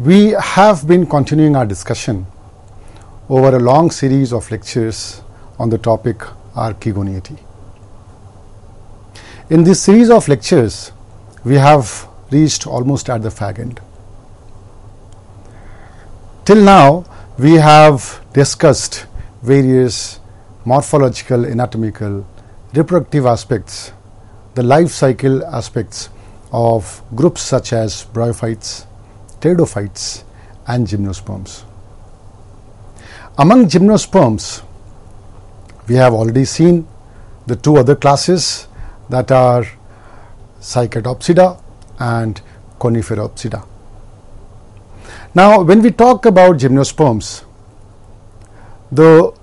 We have been continuing our discussion over a long series of lectures on the topic archegonity. In this series of lectures, we have reached almost at the fag end. Till now, we have discussed various morphological, anatomical, reproductive aspects, the life cycle aspects of groups such as bryophytes, pteridophytes and gymnosperms. Among gymnosperms, we have already seen the two other classes that are Cycadopsida and Coniferopsida. Now, when we talk about gymnosperms, the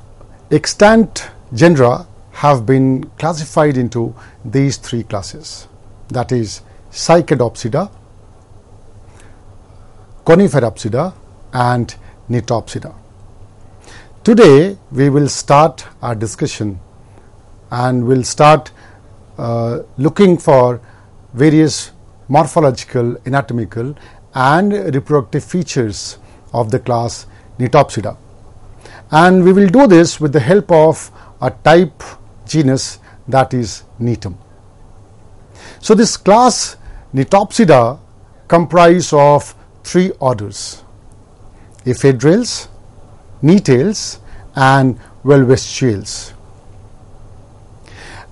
extant genera have been classified into these three classes, that is Cycadopsida, Coniferopsida and Gnetopsida. Today we will start our discussion and will start looking for various morphological, anatomical and reproductive features of the class Gnetopsida, and we will do this with the help of a type genus, that is Gnetum. So this class Gnetopsida comprise of three orders: Ephedrals, Gnetales and Velvestiales.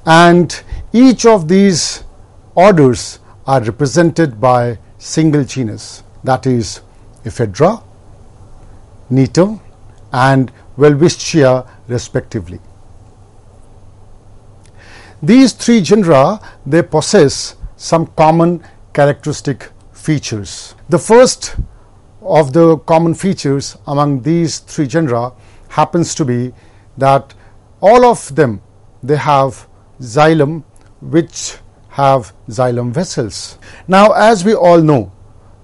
And each of these orders are represented by single genus, that is Ephedra, Gnetum and Velvestia respectively. These three genera, they possess some common characteristic features. The first of the common features among these three genera happens to be that all of them, they have xylem which have xylem vessels. Now, as we all know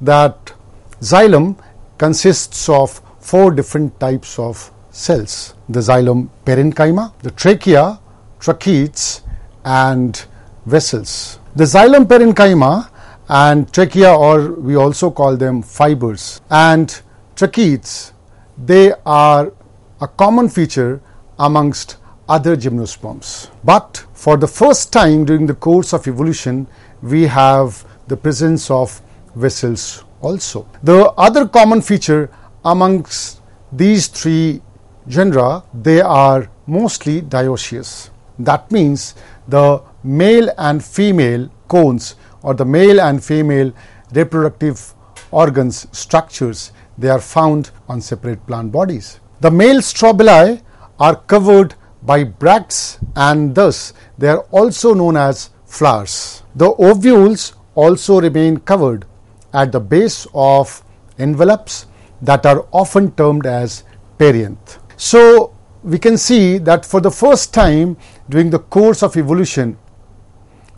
that xylem consists of four different types of cells: the xylem parenchyma, the trachea, tracheids and vessels. The xylem parenchyma and trachea, or we also call them fibers, and tracheids, they are a common feature amongst other gymnosperms. But for the first time during the course of evolution, we have the presence of vessels also. The other common feature amongst these three genera, they are mostly dioecious. That means the male and female cones or the male and female reproductive organs structures, they are found on separate plant bodies. The male strobili are covered by bracts and thus they are also known as flowers. The ovules also remain covered at the base of envelopes that are often termed as perianth. So we can see that for the first time during the course of evolution,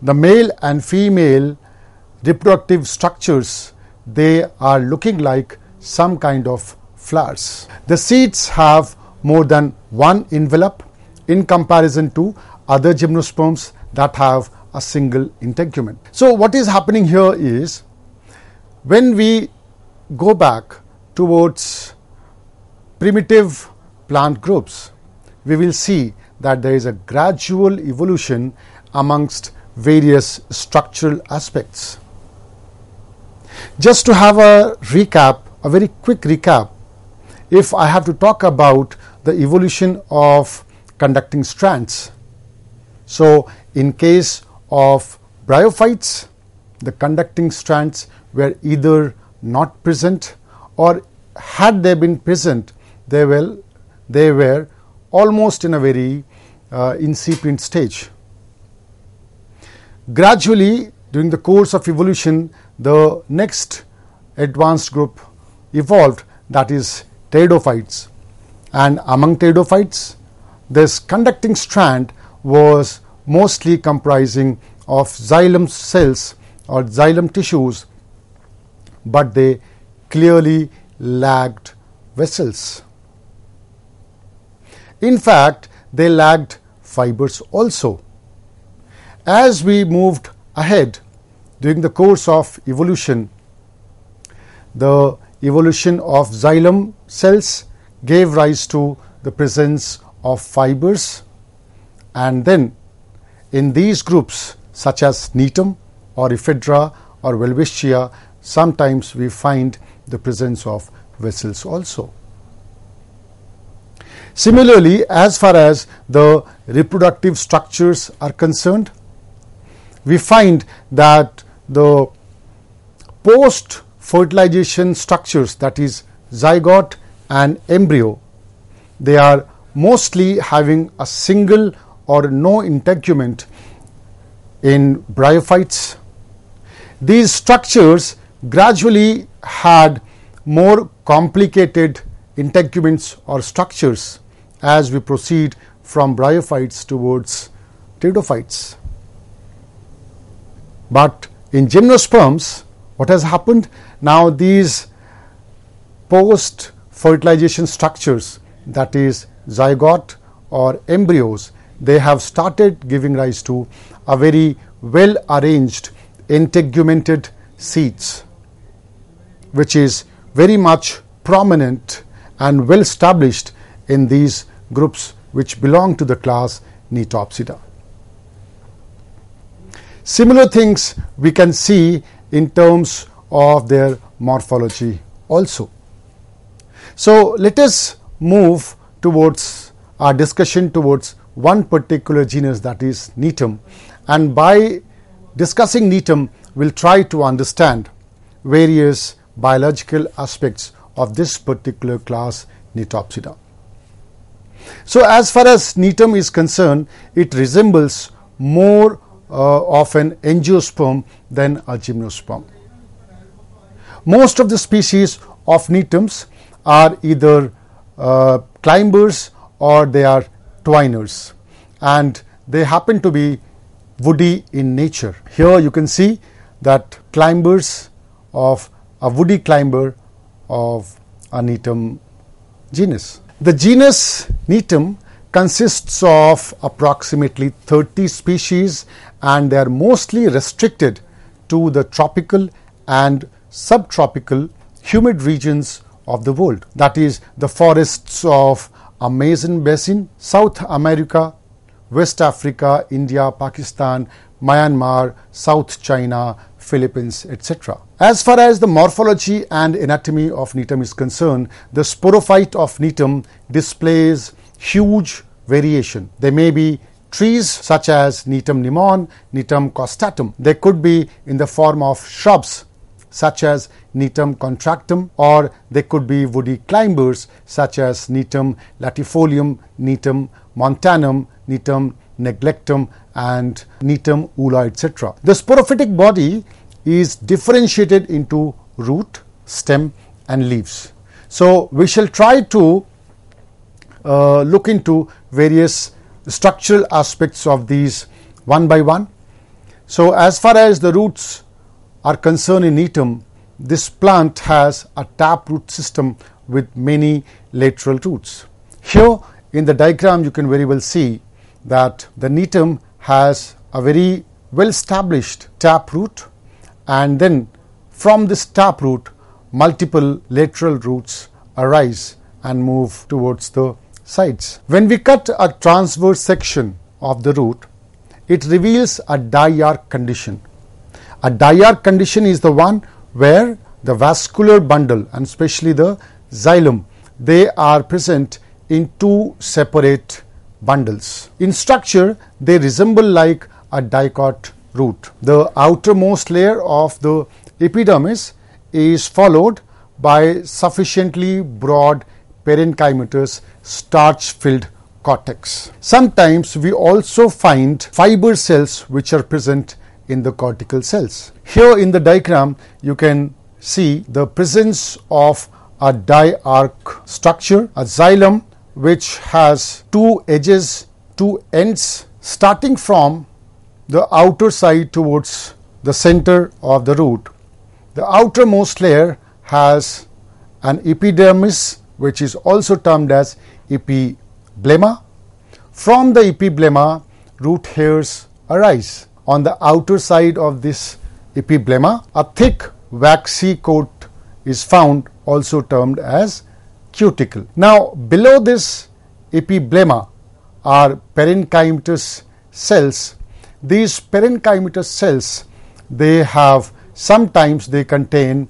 the male and female reproductive structures, they are looking like some kind of flowers. The seeds have more than one envelope in comparison to other gymnosperms that have a single integument. So what is happening here is, when we go back towards primitive plant groups, we will see that there is a gradual evolution amongst various structural aspects. Just to have a recap, a very quick recap, if I have to talk about the evolution of conducting strands. So in case of bryophytes, the conducting strands were either not present, or had they been present, they were almost in a very incipient stage. Gradually, during the course of evolution, the next advanced group evolved, that is pteridophytes. And among pteridophytes, this conducting strand was mostly comprising of xylem cells or xylem tissues, but they clearly lacked vessels. In fact, they lacked fibers also. As we moved ahead during the course of evolution, the evolution of xylem cells gave rise to the presence of fibers, and then in these groups such as Netum or Ephedra or Welwitschia, sometimes we find the presence of vessels also. Similarly, as far as the reproductive structures are concerned, we find that the post-fertilization structures, that is zygote and embryo, they are mostly having a single or no integument in bryophytes. These structures gradually had more complicated integuments or structures as we proceed from bryophytes towards pteridophytes. But in gymnosperms, what has happened? Now these post-fertilization structures, that is zygote or embryos, they have started giving rise to a very well arranged integumented seeds, which is very much prominent and well established in these groups which belong to the class Nitopsida. Similar things we can see in terms of their morphology also. So let us move towards our discussion towards one particular genus, that is Netum, and by discussing Netum we'll try to understand various biological aspects of this particular class Nitopsida. So as far as Netum is concerned, it resembles more of an angiosperm than a gymnosperm. Most of the species of Netums are either climbers or they are twiners, and they happen to be woody in nature. Here you can see that climbers of a woody climber of a Netum genus. The genus Netum consists of approximately 30 species, and they are mostly restricted to the tropical and subtropical humid regions of the world, that is the forests of Amazon basin, South America, West Africa, India, Pakistan, Myanmar, South China, Philippines, etc. As far as the morphology and anatomy of Netum is concerned, the sporophyte of Netum displays huge variation. There may be trees such as Netum nimon, Netum costatum. They could be in the form of shrubs such as Netum contractum, or they could be woody climbers such as Netum latifolium, Netum montanum, Netum neglectum and Netum ula, etc. The sporophytic body is differentiated into root, stem and leaves. So we shall try to look into various structural aspects of these one by one. So as far as the roots are concerned in Netum, this plant has a taproot system with many lateral roots. Here in the diagram you can very well see that the Netum has a very well established taproot, and then from this taproot multiple lateral roots arise and move towards the sides. When we cut a transverse section of the root, it reveals a diarch condition. A diarch condition is the one where the vascular bundle and especially the xylem, they are present in two separate bundles. In structure, they resemble like a dicot root. The outermost layer of the epidermis is followed by sufficiently broad parenchymatous starch-filled cortex. Sometimes we also find fiber cells which are present in the cortical cells. Here in the diagram you can see the presence of a diarch structure, a xylem which has two edges, two ends starting from the outer side towards the center of the root. The outermost layer has an epidermis which is also termed as epiblemma. From the epiblemma, root hairs arise. On the outer side of this epiblemma, a thick waxy coat is found also termed as cuticle. Now, below this epiblemma are parenchymatous cells. These parenchymatous cells, they have, sometimes they contain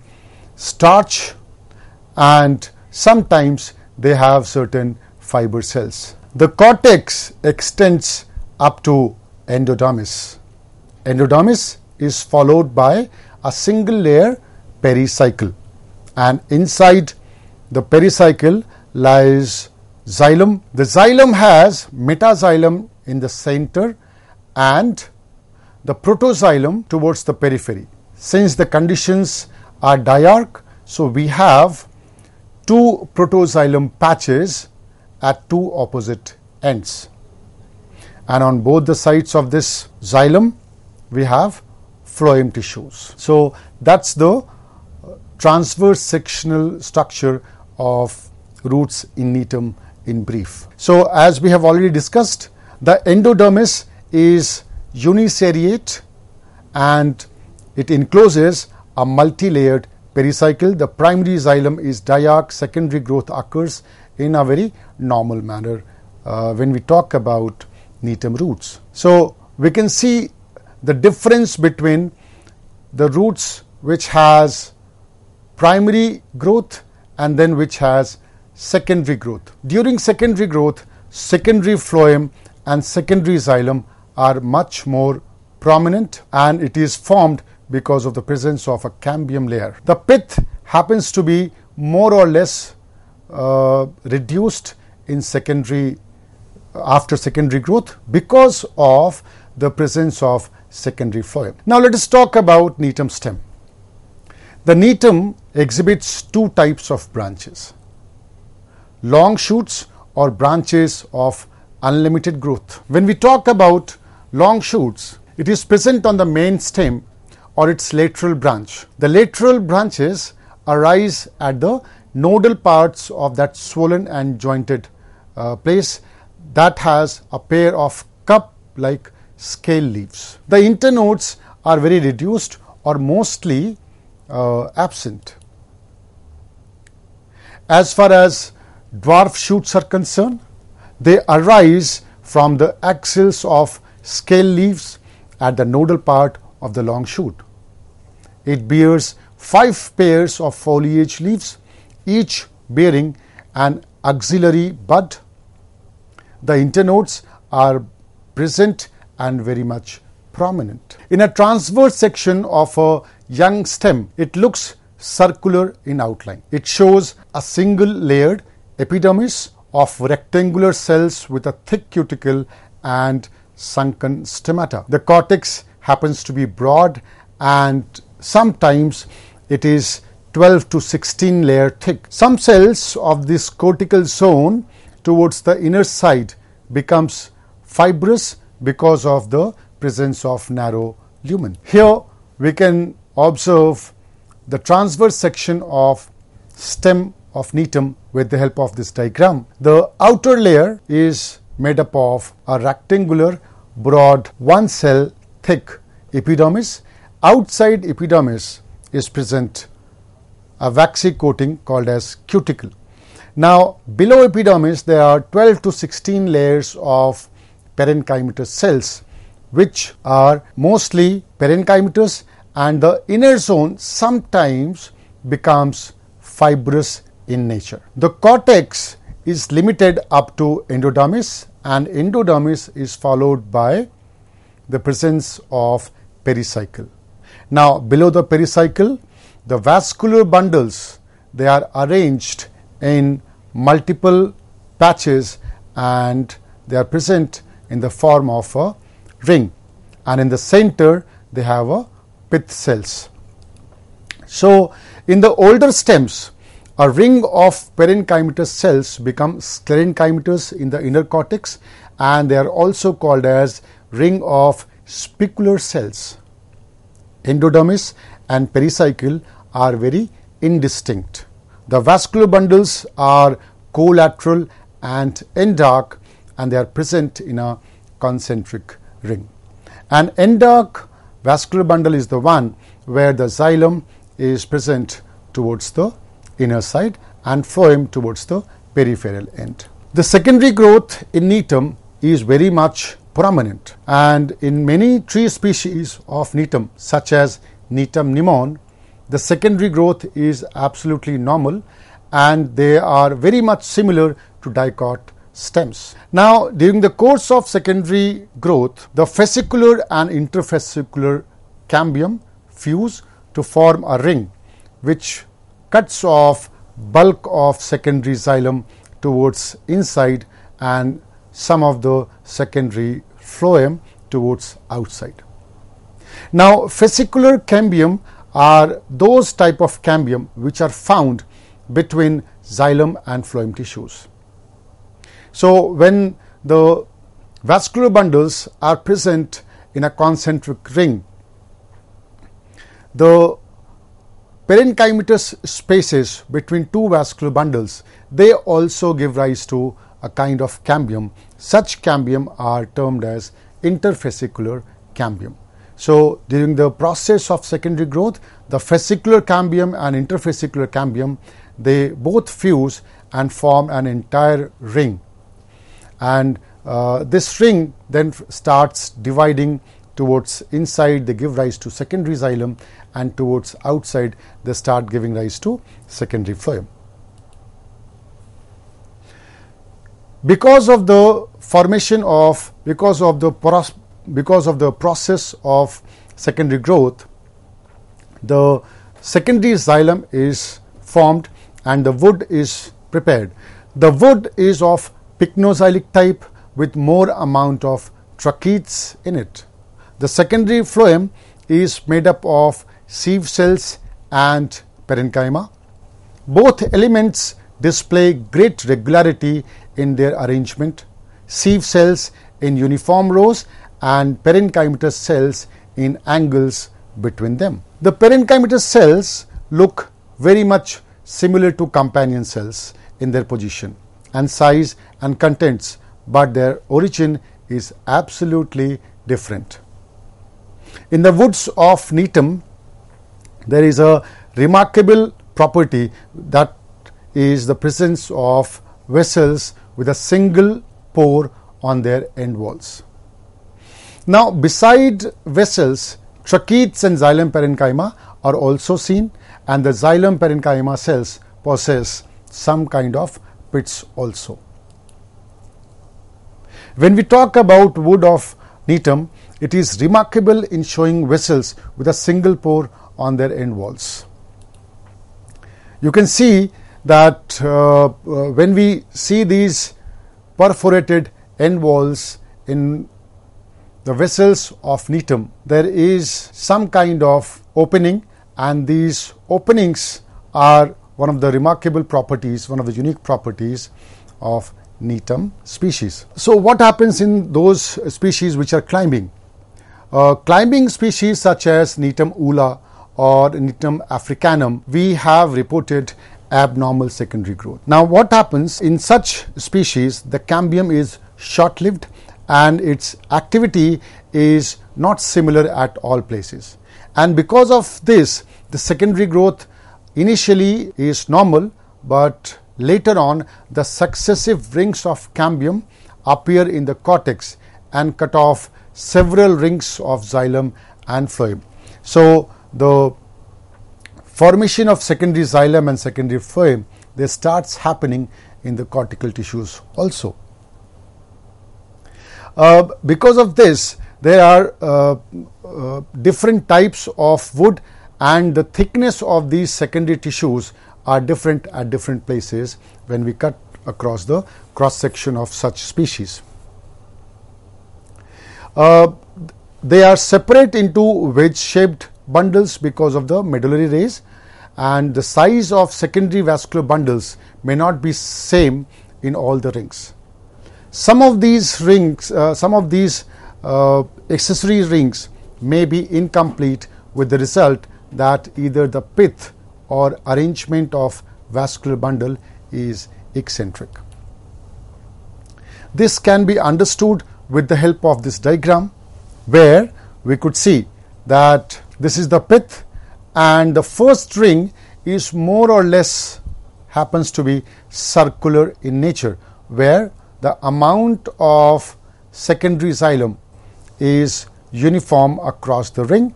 starch and sometimes they have certain fiber cells. The cortex extends up to endodermis. Endodermis is followed by a single layer pericycle, and inside the pericycle lies xylem. The xylem has metaxylem in the center and the protoxylem towards the periphery. Since the conditions are diarch, so we have two protoxylem patches at two opposite ends, and on both the sides of this xylem we have phloem tissues. So that's the transverse sectional structure of roots in Neetum in brief. So as we have already discussed, the endodermis is uniseriate and it encloses a multi-layered pericycle. The primary xylem is diarch. Secondary growth occurs in a very normal manner when we talk about Neetum roots. So we can see the difference between the roots which has primary growth and then which has secondary growth. During secondary growth, secondary phloem and secondary xylem are much more prominent, and it is formed because of the presence of a cambium layer. The pith happens to be more or less reduced in secondary, after secondary growth, because of the presence of secondary phloem. Now let us talk about Neetum stem. The Neetum exhibits two types of branches: long shoots or branches of unlimited growth. When we talk about long shoots, it is present on the main stem or its lateral branch. The lateral branches arise at the nodal parts of that swollen and jointed place that has a pair of cup-like scale leaves. The internodes are very reduced or mostly absent. As far as dwarf shoots are concerned, they arise from the axils of scale leaves at the nodal part of the long shoot. It bears 5 pairs of foliage leaves, each bearing an axillary bud. The internodes are present and very much prominent. In a transverse section of a young stem, it looks circular in outline. It shows a single layered epidermis of rectangular cells with a thick cuticle and sunken stomata. The cortex happens to be broad and sometimes it is 12 to 16 layer thick. Some cells of this cortical zone towards the inner side becomes fibrous because of the presence of narrow lumen. Here we can observe the transverse section of stem of Neetum with the help of this diagram. The outer layer is made up of a rectangular, broad, one cell thick epidermis. Outside epidermis is present a waxy coating called as cuticle. Now below epidermis there are 12 to 16 layers of parenchymatous cells which are mostly parenchymatous, and the inner zone sometimes becomes fibrous in nature. The cortex is limited up to endodermis, and endodermis is followed by the presence of pericycle. Now below the pericycle, the vascular bundles, they are arranged in multiple patches and they are present in the form of a ring, and in the center they have a pith cells. So in the older stems, a ring of parenchymatous cells become sclerenchymatous in the inner cortex, and they are also called as ring of spicular cells. Endodermis and pericycle are very indistinct. The vascular bundles are collateral and endarch, and they are present in a concentric ring. An endarch vascular bundle is the one where the xylem is present towards the inner side and phloem towards the peripheral end. The secondary growth in Netum is very much prominent, and in many tree species of Netum such as Netum nimon, the secondary growth is absolutely normal and they are very much similar to dicot stems. Now, during the course of secondary growth, the fascicular and interfascicular cambium fuse to form a ring which cuts off bulk of secondary xylem towards inside and some of the secondary phloem towards outside. Now, fascicular cambium are those type of cambium which are found between xylem and phloem tissues. So, when the vascular bundles are present in a concentric ring, the parenchymatous spaces between two vascular bundles, they also give rise to a kind of cambium. Such cambium are termed as interfascicular cambium. So, during the process of secondary growth, the fascicular cambium and interfascicular cambium, they both fuse and form an entire ring, and this ring then starts dividing towards inside, they give rise to secondary xylem, and towards outside they start giving rise to secondary phloem. Because of the formation of, because of the process of secondary growth, the secondary xylem is formed and the wood is prepared. The wood is of pycnoxylic type with more amount of tracheids in it. The secondary phloem is made up of sieve cells and parenchyma. Both elements display great regularity in their arrangement. Sieve cells in uniform rows and parenchymatous cells in angles between them. The parenchymatous cells look very much similar to companion cells in their position and size and contents, but their origin is absolutely different. In the woods of Netum, there is a remarkable property, that is the presence of vessels with a single pore on their end walls. Now, beside vessels, tracheids and xylem parenchyma are also seen, and the xylem parenchyma cells possess some kind of pits also. When we talk about wood of Netum, it is remarkable in showing vessels with a single pore on their end walls. You can see that when we see these perforated end walls in the vessels of Netum, there is some kind of opening, and these openings are one of the remarkable properties, one of the unique properties of Netum species. So, what happens in those species which are climbing? Climbing species such as Netum ula or Netum africanum, we have reported abnormal secondary growth. Now, what happens in such species? The cambium is short-lived and its activity is not similar at all places, and because of this, the secondary growth initially is normal, but later on the successive rings of cambium appear in the cortex and cut off several rings of xylem and phloem. So, the formation of secondary xylem and secondary phloem, they starts happening in the cortical tissues also. Because of this, there are different types of wood, and the thickness of these secondary tissues are different at different places when we cut across the cross section of such species. They are separate into wedge shaped bundles because of the medullary rays, and the size of secondary vascular bundles may not be same in all the rings. Some of these rings, accessory rings may be incomplete, with the result that either the pith or arrangement of vascular bundle is eccentric. This can be understood with the help of this diagram, where we could see that this is the pith and the first ring is more or less happens to be circular in nature, where the amount of secondary xylem is uniform across the ring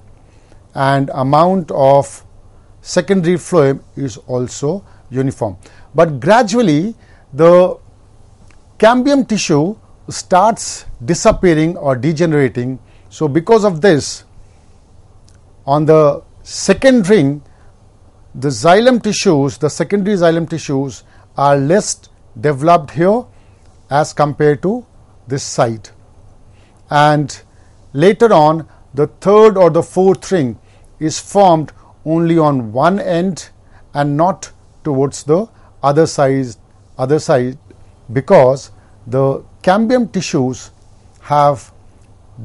and amount of secondary phloem is also uniform. But gradually the cambium tissue starts disappearing or degenerating. So because of this, on the second ring, the xylem tissues, the secondary xylem tissues are less developed here as compared to this side, and later on the third or the fourth ring is formed only on one end and not towards the other side, because the cambium tissues have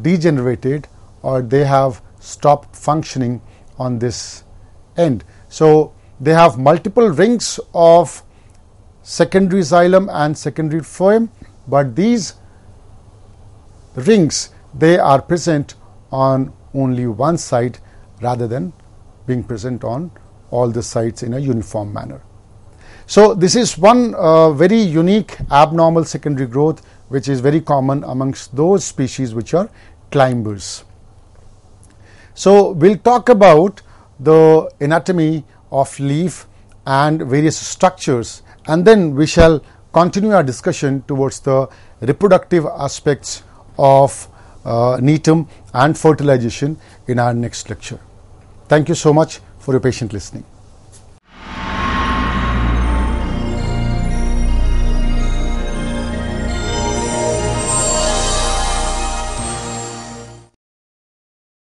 degenerated or they have stopped functioning on this end. So they have multiple rings of secondary xylem and secondary phloem, but these rings, they are present on only one side rather than being present on all the sides in a uniform manner. So this is one very unique abnormal secondary growth which is very common amongst those species which are climbers. So we'll talk about the anatomy of leaf and various structures, and then we shall continue our discussion towards the reproductive aspects of Netum and fertilization in our next lecture. Thank you so much for your patient listening.